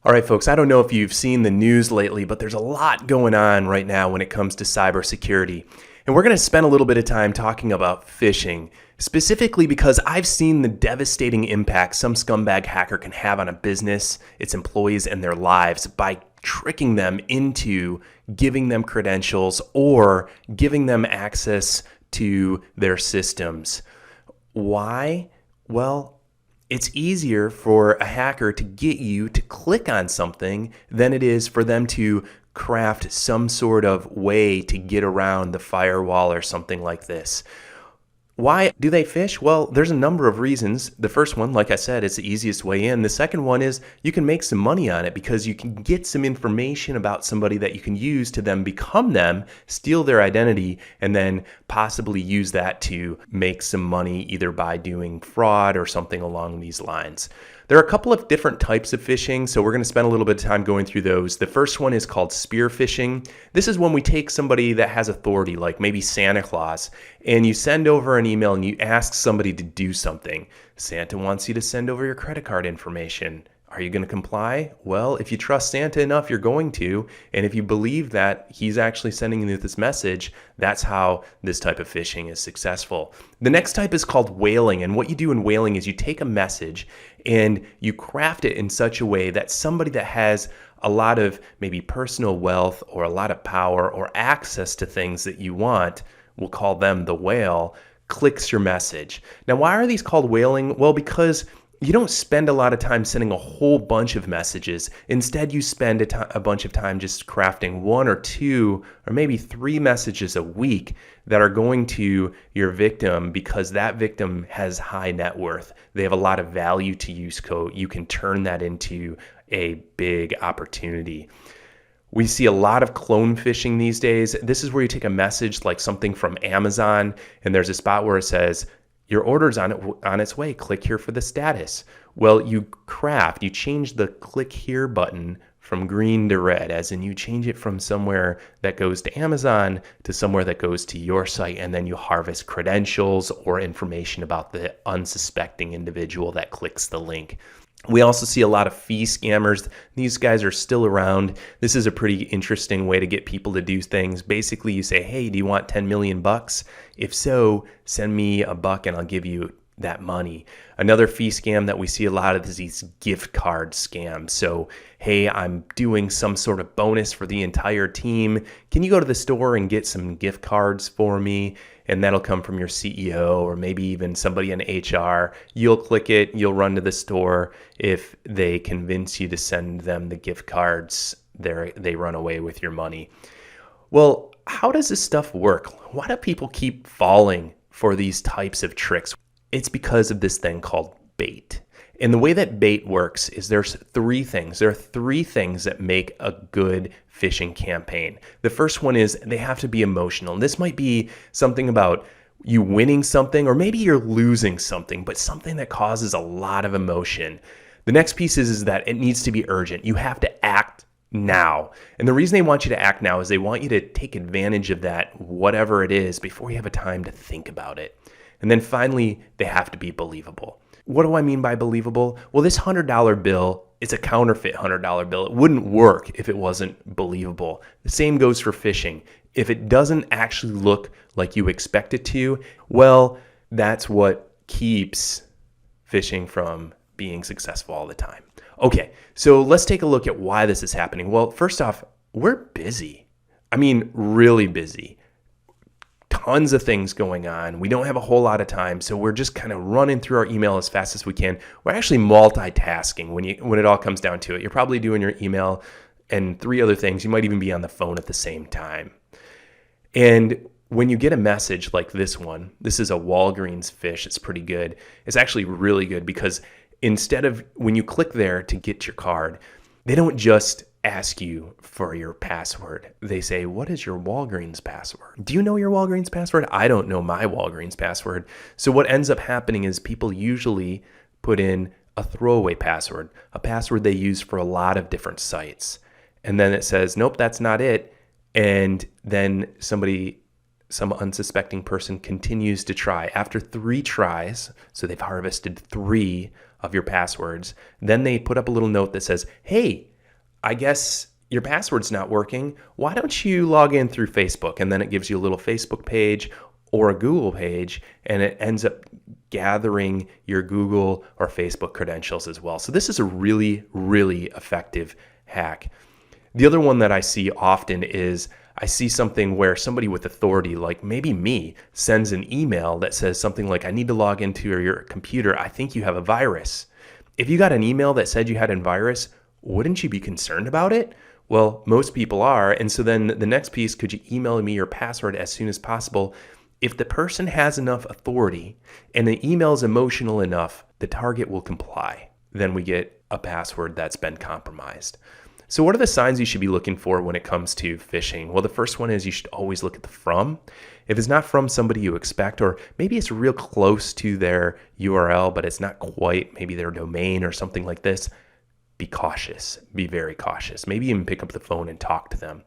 All right, folks, I don't know if you've seen the news lately, but there's a lot going on right now when it comes to cybersecurity. And we're going to spend a little bit of time talking about phishing, specifically because I've seen the devastating impact some scumbag hacker can have on a business, its employees, and their lives by tricking them into giving them credentials or giving them access to their systems. Why? Well, it's easier for a hacker to get you to click on something than it is for them to craft some sort of way to get around the firewall or something like this. Why do they phish? Well, there's a number of reasons. The first one, like I said, is the easiest way in. The second one is you can make some money on it because you can get some information about somebody that you can use to then become them, steal their identity, and then possibly use that to make some money either by doing fraud or something along these lines. There are a couple of different types of phishing, so we're going to spend a little bit of time going through those. The first one is called spear phishing. This is when we take somebody that has authority, like maybe Santa Claus, and you send over an email and you ask somebody to do something. Santa wants you to send over your credit card information. Are you going to comply? Well, if you trust Santa enough, you're going to. And if you believe that he's actually sending you this message, that's how this type of phishing is successful. The next type is called whaling. And what you do in whaling is you take a message and you craft it in such a way that somebody that has a lot of maybe personal wealth or a lot of power or access to things that you want, we'll call them the whale, clicks your message. Now, why are these called whaling? Well, because you don't spend a lot of time sending a whole bunch of messages. Instead, you spend a bunch of time just crafting one or two or maybe three messages a week that are going to your victim because that victim has high net worth. They have a lot of value to you, so you can turn that into a big opportunity. We see a lot of clone phishing these days. This is where you take a message like something from Amazon, and there's a spot where it says, your order's on its way. Click here for the status. Well, you change the click here button from green to red, as in you change it from somewhere that goes to Amazon to somewhere that goes to your site, and then you harvest credentials or information about the unsuspecting individual that clicks the link. We also see a lot of fee scammers. These guys are still around. This is a pretty interesting way to get people to do things. Basically, you say, hey, do you want 10 million bucks? If so, send me $1 and I'll give you that money. Another fee scam that we see a lot of is these gift card scams. So, hey, I'm doing some sort of bonus for the entire team. Can you go to the store and get some gift cards for me? And that'll come from your CEO or maybe even somebody in HR. You'll click it, you'll run to the store. If they convince you to send them the gift cards, they run away with your money. Well, how does this stuff work? Why do people keep falling for these types of tricks? It's because of this thing called bait. And the way that bait works is there's three things. There are three things that make a good phishing campaign. The first one is they have to be emotional. And this might be something about you winning something, or maybe you're losing something, but something that causes a lot of emotion. The next piece is that it needs to be urgent. You have to act now. And the reason they want you to act now is they want you to take advantage of that, whatever it is, before you have a time to think about it. And then finally, they have to be believable. What do I mean by believable? Well, this $100 bill is a counterfeit $100 bill. It wouldn't work if it wasn't believable. The same goes for phishing. If it doesn't actually look like you expect it to, well, that's what keeps phishing from being successful all the time. Okay, so let's take a look at why this is happening. Well, first off, we're busy. I mean, really busy. Tons of things going on. We don't have a whole lot of time, so we're just kind of running through our email as fast as we can. We're actually multitasking when it all comes down to it. You're probably doing your email and three other things. You might even be on the phone at the same time. And when you get a message like this one, this is a Walgreens phish. It's pretty good. It's actually really good because instead of when you click there to get your card, they don't just ask you for your password. They say, what is your Walgreens password? Do you know your Walgreens password? I don't know my Walgreens password. So what ends up happening is people usually put in a throwaway password, a password they use for a lot of different sites. And then it says, nope, that's not it. And then some unsuspecting person continues to try. After 3 tries, so they've harvested 3 of your passwords. Then they put up a little note that says, hey, I guess your password's not working. Why don't you log in through Facebook? And then it gives you a little Facebook page or a Google page, and it ends up gathering your Google or Facebook credentials as well. So this is a really, really effective hack. The other one that I see often is I see something where somebody with authority, like maybe me, sends an email that says something like, I need to log into your computer. I think you have a virus. If you got an email that said you had a virus, wouldn't you be concerned about it? Well, most people are. And so then the next piece, could you email me your password as soon as possible? If the person has enough authority and the email is emotional enough, the target will comply. Then we get a password that's been compromised. So what are the signs you should be looking for when it comes to phishing? Well, the first one is you should always look at the from. If it's not from somebody you expect, or maybe it's real close to their URL, but it's not quite maybe their domain or something like this, be cautious. Be very cautious. Maybe even pick up the phone and talk to them.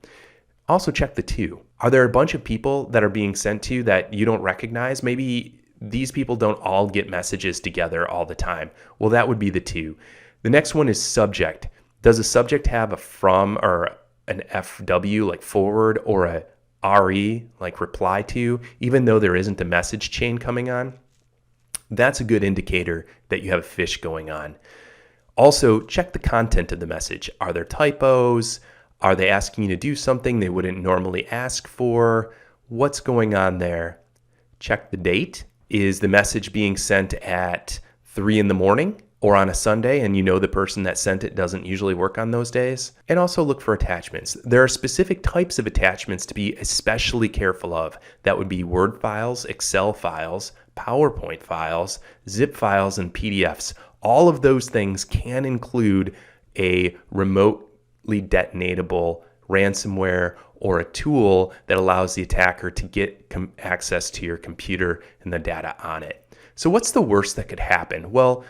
Also check the to. Are there a bunch of people that are being sent to you that you don't recognize? Maybe these people don't all get messages together all the time. Well, that would be the to. The next one is subject. Does a subject have a from or an FW like forward or a RE like reply to, even though there isn't a message chain coming on? That's a good indicator that you have a phish going on. Also, check the content of the message. Are there typos? Are they asking you to do something they wouldn't normally ask for? What's going on there? Check the date. Is the message being sent at 3 a.m. or on a Sunday, and you know the person that sent it doesn't usually work on those days? And also look for attachments. There are specific types of attachments to be especially careful of. That would be Word files, Excel files, PowerPoint files, zip files, and PDFs. All of those things can include a remotely detonatable ransomware or a tool that allows the attacker to get access to your computer and the data on it. So what's the worst that could happen? Well,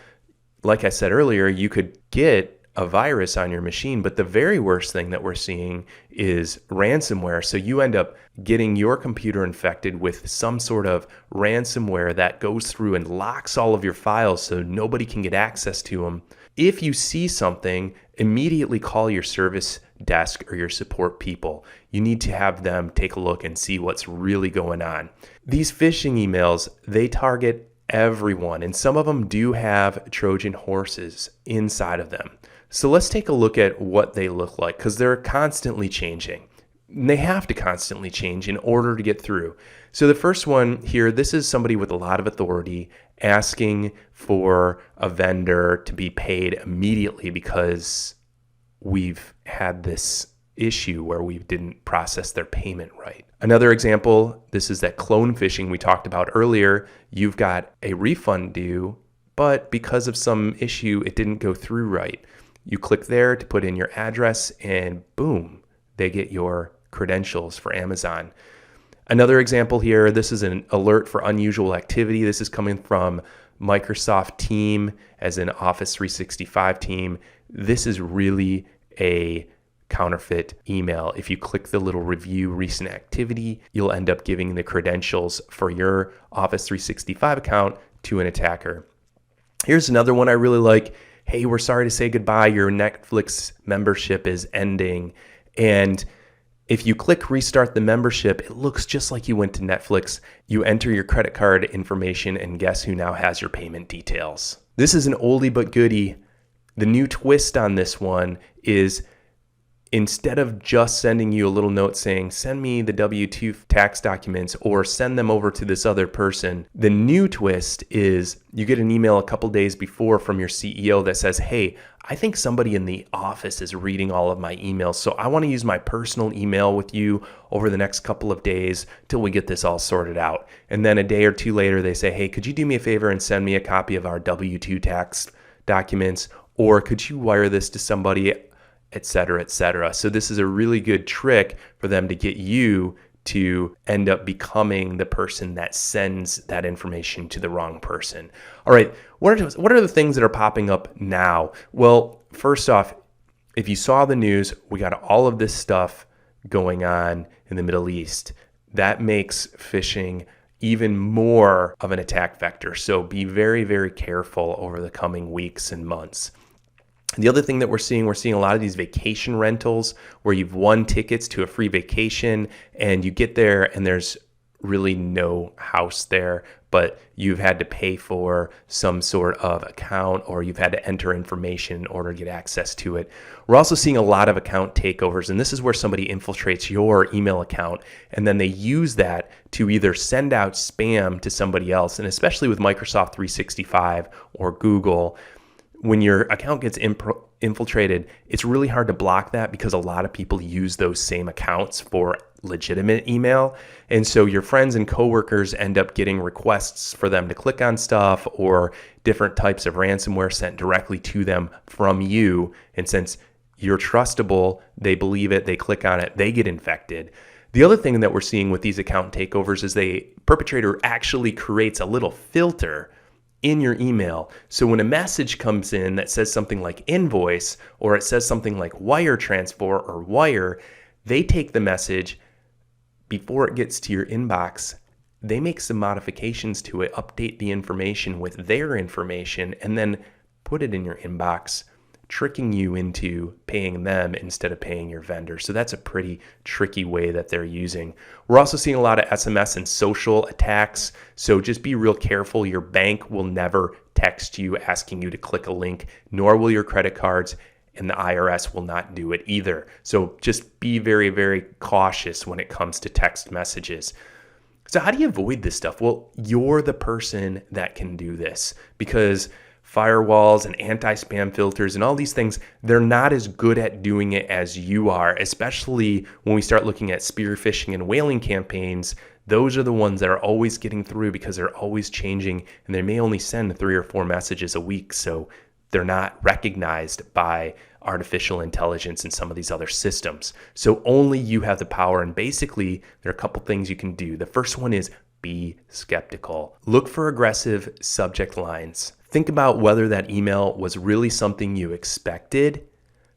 like I said earlier, you could get a virus on your machine, but the very worst thing that we're seeing is ransomware. So you end up getting your computer infected with some sort of ransomware that goes through and locks all of your files so nobody can get access to them. If you see something, immediately call your service desk or your support people. You need to have them take a look and see what's really going on. These phishing emails, they target everyone, and some of them do have Trojan horses inside of them. So let's take a look at what they look like, because they're constantly changing. They have to constantly change in order to get through. So the first one here, this is somebody with a lot of authority asking for a vendor to be paid immediately because we've had this issue where we didn't process their payment right. Another example, this is that clone phishing we talked about earlier. You've got a refund due, but because of some issue, it didn't go through right. You click there to put in your address and boom, they get your credentials for Amazon. Another example here, this is an alert for unusual activity. This is coming from Microsoft team as an Office 365 team. This is really a counterfeit email. If you click the little review recent activity, you'll end up giving the credentials for your Office 365 account to an attacker. Here's another one I really like. Hey, we're sorry to say goodbye. Your Netflix membership is ending. And if you click restart the membership, it looks just like you went to Netflix. You enter your credit card information and guess who now has your payment details. This is an oldie but goodie. The new twist on this one is instead of just sending you a little note saying, send me the W-2 tax documents or send them over to this other person, the new twist is you get an email a couple days before from your CEO that says, hey, I think somebody in the office is reading all of my emails, so I want to use my personal email with you over the next couple of days till we get this all sorted out. And then a day or two later, they say, hey, could you do me a favor and send me a copy of our W-2 tax documents, or could you wire this to somebody, et cetera, et cetera. So this is a really good trick for them to get you to end up becoming the person that sends that information to the wrong person. All right, what are the things that are popping up now? Well, first off, if you saw the news, we got all of this stuff going on in the Middle East. That makes phishing even more of an attack vector. So be very, very careful over the coming weeks and months. The other thing that we're seeing a lot of these vacation rentals where you've won tickets to a free vacation and you get there and there's really no house there, but you've had to pay for some sort of account or you've had to enter information in order to get access to it. We're also seeing a lot of account takeovers, and this is where somebody infiltrates your email account and then they use that to either send out spam to somebody else, and especially with Microsoft 365 or Google, when your account gets infiltrated, it's really hard to block that because a lot of people use those same accounts for legitimate email. And so your friends and coworkers end up getting requests for them to click on stuff or different types of ransomware sent directly to them from you. And since you're trustable, they believe it, they click on it, they get infected. The other thing that we're seeing with these account takeovers is the perpetrator actually creates a little filter in your email. So when a message comes in that says something like invoice or it says something like wire transfer or wire, they take the message before it gets to your inbox. They make some modifications to it, update the information with their information, and then put it in your inbox, tricking you into paying them instead of paying your vendor. So that's a pretty tricky way that they're using. We're also seeing a lot of SMS and social attacks. So just be real careful. Your bank will never text you asking you to click a link, nor will your credit cards, and the IRS will not do it either. So just be very, very cautious when it comes to text messages. So how do you avoid this stuff? Well, you're the person that can do this, because firewalls and anti-spam filters and all these things, they're not as good at doing it as you are, especially when we start looking at spear phishing and whaling campaigns. Those are the ones that are always getting through because they're always changing, and they may only send 3 or 4 messages a week. So they're not recognized by artificial intelligence and some of these other systems. So only you have the power. And basically, there are a couple things you can do. The first one is be skeptical. Look for aggressive subject lines. Think about whether that email was really something you expected.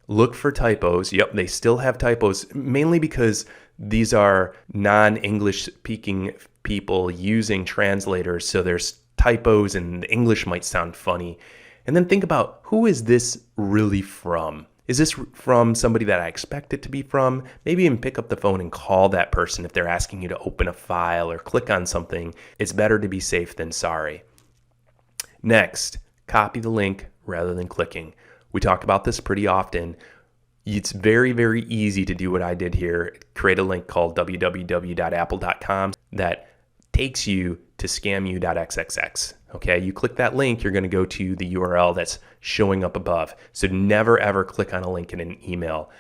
Look for typos. Yep, they still have typos, mainly because these are non-English speaking people using translators. So there's typos and the English might sound funny. And then think about, who is this really from? Is this from somebody that I expect it to be from? Maybe even pick up the phone and call that person if they're asking you to open a file or click on something. It's better to be safe than sorry. Next, copy the link rather than clicking. We talk about this pretty often. It's very, very easy to do what I did here. Create a link called www.apple.com that takes you to scamu.xxx. Okay, you click that link, you're going to go to the URL that's showing up above. So never ever click on a link in an email.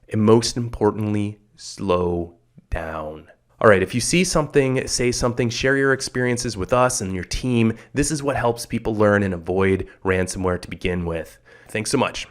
And most importantly, slow down. All right, if you see something, say something, share your experiences with us and your team. This is what helps people learn and avoid ransomware to begin with. Thanks so much.